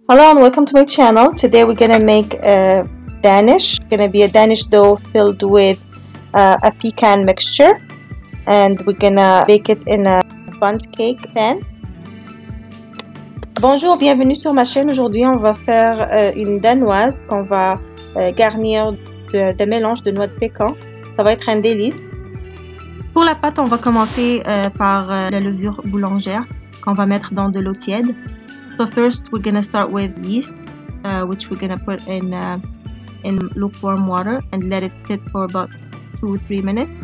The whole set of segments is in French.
Hello and welcome to my channel. Today we're gonna make a Danish. It's gonna be a Danish dough filled with a pecan mixture, and we're gonna bake it in a bundt cake pan. Bonjour, bienvenue sur ma chaîne. Aujourd'hui, on va faire une danoise qu'on va garnir de mélange de noix de pécan. Ça va être un délice. Pour la pâte, on va commencer par la levure boulangère qu'on va mettre dans de l'eau tiède. So first, we're gonna start with yeast, which we're gonna put in lukewarm water and let it sit for about 2 or 3 minutes.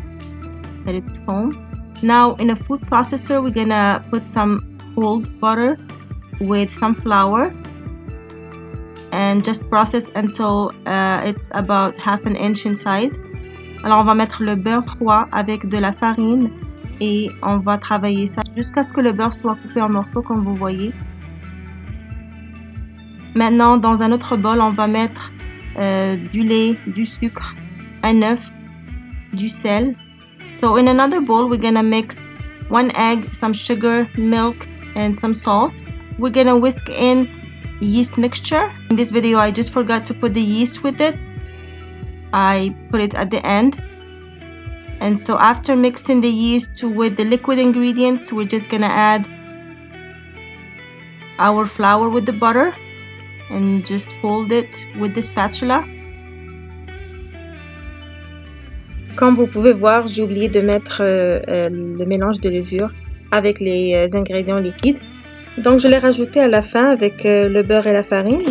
Let it foam. Now, in a food processor, we're gonna put some cold butter with some flour and just process until it's about 1/2 inch in size. Alors, on va mettre le beurre froid avec de la farine et on va travailler ça jusqu'à ce que le beurre soit coupé en morceaux, comme vous voyez. Maintenant, dans un autre bol, on va mettre du lait, du sucre, un œuf, du sel. So in another bowl, we're gonna mix 1 egg, some sugar, milk, and some salt. We're gonna whisk in yeast mixture. In this video, I just forgot to put the yeast with it. I put it at the end. And so after mixing the yeast with the liquid ingredients, we're just gonna add our flour with the butter and just fold it with the spatula. Comme vous pouvez voir, j'ai oublié de mettre le mélange de levure avec les ingrédients liquides. Donc je l'ai rajouté à la fin avec le beurre et la farine.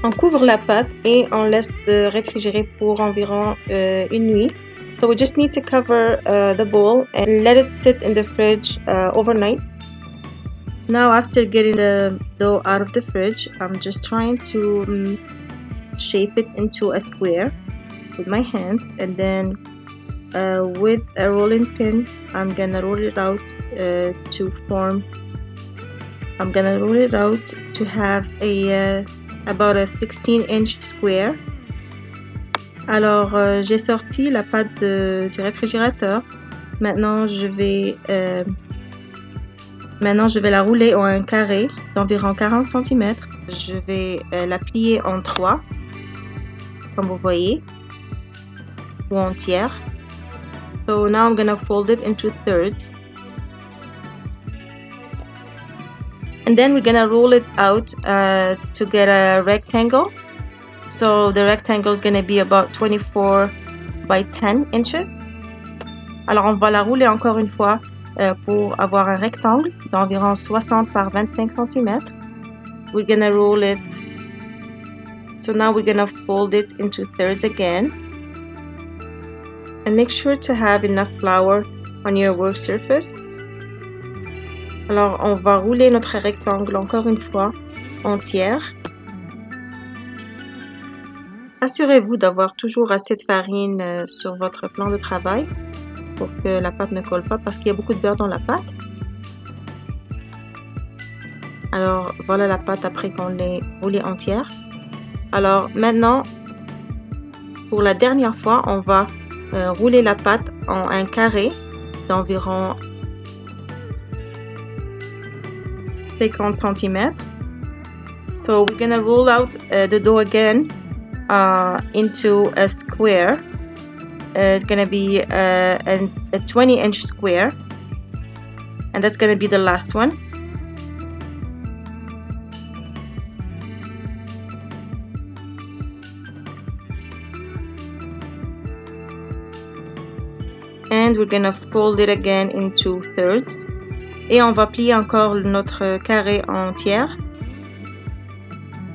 On couvre la pâte et on laisse réfrigérer pour environ une nuit. So we just need to cover the bowl and let it sit in the fridge overnight. Now, after getting the dough out of the fridge, I'm just trying to shape it into a square with my hands, and then with a rolling pin, I'm gonna roll it out to have about a 16-inch square. Alors, j'ai sorti la pâte du réfrigérateur. Maintenant, je vais la rouler en un carré d'environ 40 cm. Je vais la plier en 3, comme vous voyez, ou en tiers. So now I'm gonna fold it into thirds. And then we're gonna roll it out to get a rectangle. So the rectangle is gonna be about 24 by 10 inches. Alors on va la rouler encore une fois pour avoir un rectangle d'environ 60 par 25 cm. We're gonna roll it. So now we're gonna fold it into thirds again. And make sure to have enough flour on your work surface. Alors on va rouler notre rectangle encore une fois en tiers. Assurez-vous d'avoir toujours assez de farine sur votre plan de travail pour que la pâte ne colle pas, parce qu'il y a beaucoup de beurre dans la pâte. Alors voilà la pâte après qu'on l'ait roulée entière. Alors maintenant, pour la dernière fois, on va rouler la pâte en un carré d'environ 50 cm. So we're gonna roll out the dough again into a square. It's gonna be a 20-inch square, and that's gonna be the last one. And we're gonna fold it again into thirds. Et on va plier encore notre carré en tiers.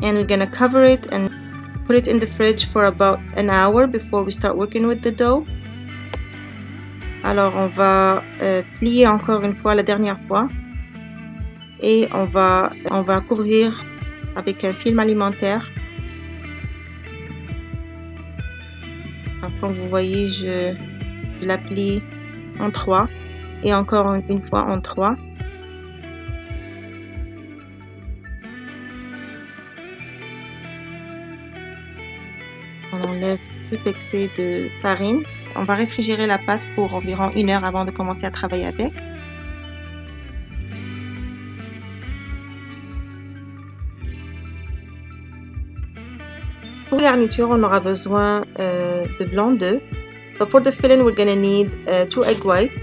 And we're gonna cover it and put it in the fridge for about an hour before we start working with the dough. Alors on va plier encore une fois, la dernière fois, et on va couvrir avec un film alimentaire. Alors, comme vous voyez, je la plie en 3 et encore une fois en 3. On enlève tout excès de farine. On va réfrigérer la pâte pour environ 1 heure avant de commencer à travailler avec. Pour la garniture, on aura besoin de blanc d'œuf. So for the filling, we're gonna need 2 egg whites.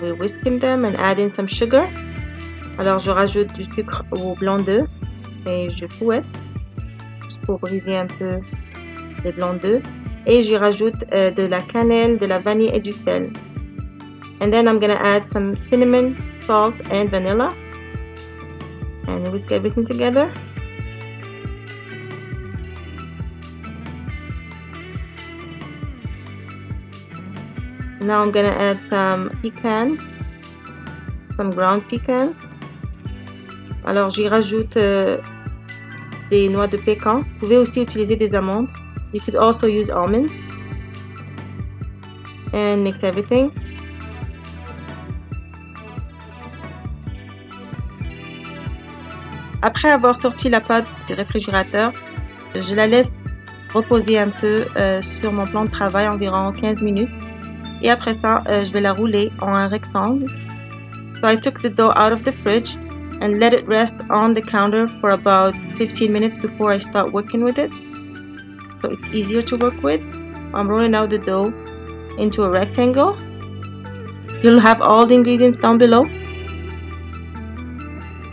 We're whisking them and adding some sugar. Alors je rajoute du sucre au blanc d'œuf et je fouette juste pour briser un peu les blancs d'œuf. Et j'y rajoute de la cannelle, de la vanille et du sel. And then I'm gonna add some cinnamon, salt and vanilla. And whisk everything together. Now I'm gonna add some pecans, some ground pecans. Alors j'y rajoute des noix de pécan. Vous pouvez aussi utiliser des amandes. You could also use almonds. And mix everything. Après avoir sorti la pâte du réfrigérateur, je la laisse reposer un peu sur mon plan de travail, environ 15 minutes. Et après ça, je vais la rouler en un rectangle. So I took the dough out of the fridge and let it rest on the counter for about 15 minutes before I start working with it. So it's easier to work with. I'm rolling out the dough into a rectangle. You'll have all the ingredients down below.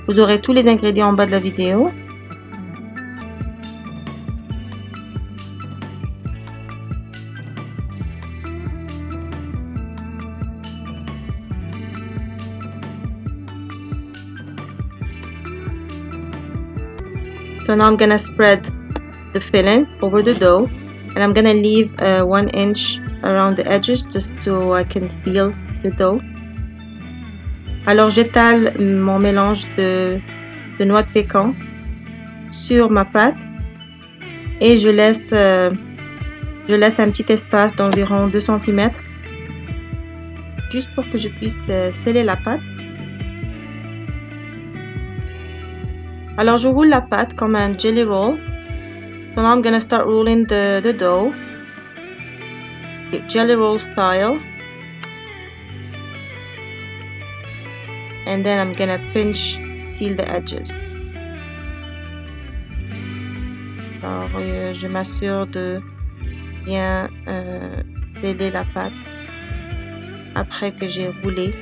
Vous aurez tous les ingrédients en bas de la vidéo. So now I'm gonna spread the filling over the dough and I'm gonna leave 1 inch around the edges just so I can seal the dough. Alors j'étale mon mélange de noix de pécan sur ma pâte et je laisse un petit espace d'environ 2 cm juste pour que je puisse sceller la pâte. Alors je roule la pâte comme un jelly roll. So now I'm gonna start rolling the dough, jelly roll style. And then I'm gonna pinch to seal the edges. Alors je m'assure de bien sceller la pâte après que j'ai roulé.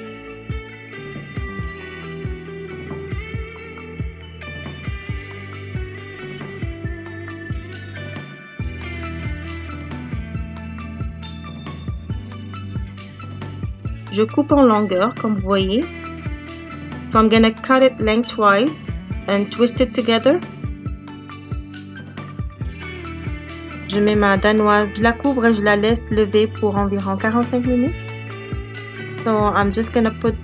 Je coupe en longueur comme vous voyez. So I'm gonna cut it lengthwise and twist it together. Je mets ma danoise, je la couvre et je la laisse lever pour environ 45 minutes. So I'm just gonna put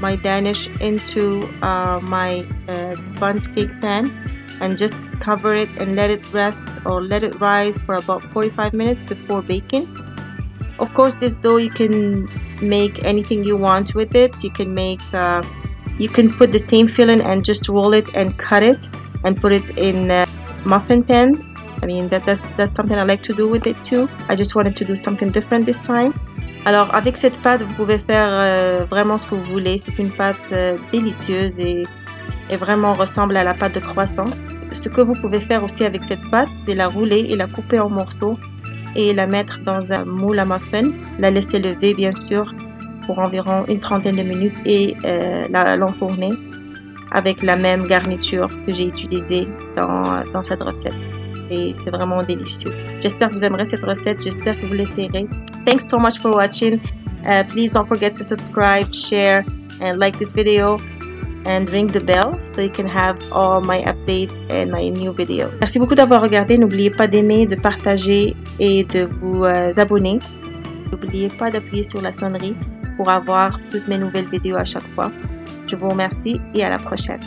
my Danish into my bundt cake pan and just cover it and let it rest or let it rise for about 45 minutes before baking. Of course, this dough you can make anything you want with it. You can make you can put the same filling and just roll it and cut it and put it in muffin pans. I mean that's something I like to do with it too. I just wanted to do something different this time. Alors avec cette pâte vous pouvez faire vraiment ce que vous voulez. C'est une pâte délicieuse et vraiment ressemble à la pâte de croissant. Ce que vous pouvez faire aussi avec cette pâte, c'est la rouler et la couper en morceaux et la mettre dans un moule à muffin, la laisser lever bien sûr pour environ une trentaine de minutes et l'enfourner avec la même garniture que j'ai utilisée dans cette recette. Et c'est vraiment délicieux. J'espère que vous aimerez cette recette, j'espère que vous l'essayerez. Thanks so much for watching. Please don't forget to subscribe, share and like this video. And ring the bell so you can have all my updates and my new videos. Merci beaucoup d'avoir regardé. N'oubliez pas d'aimer, de partager et de vous abonner. N'oubliez pas d'appuyer sur la sonnerie pour avoir toutes mes nouvelles vidéos à chaque fois. Je vous remercie et à la prochaine.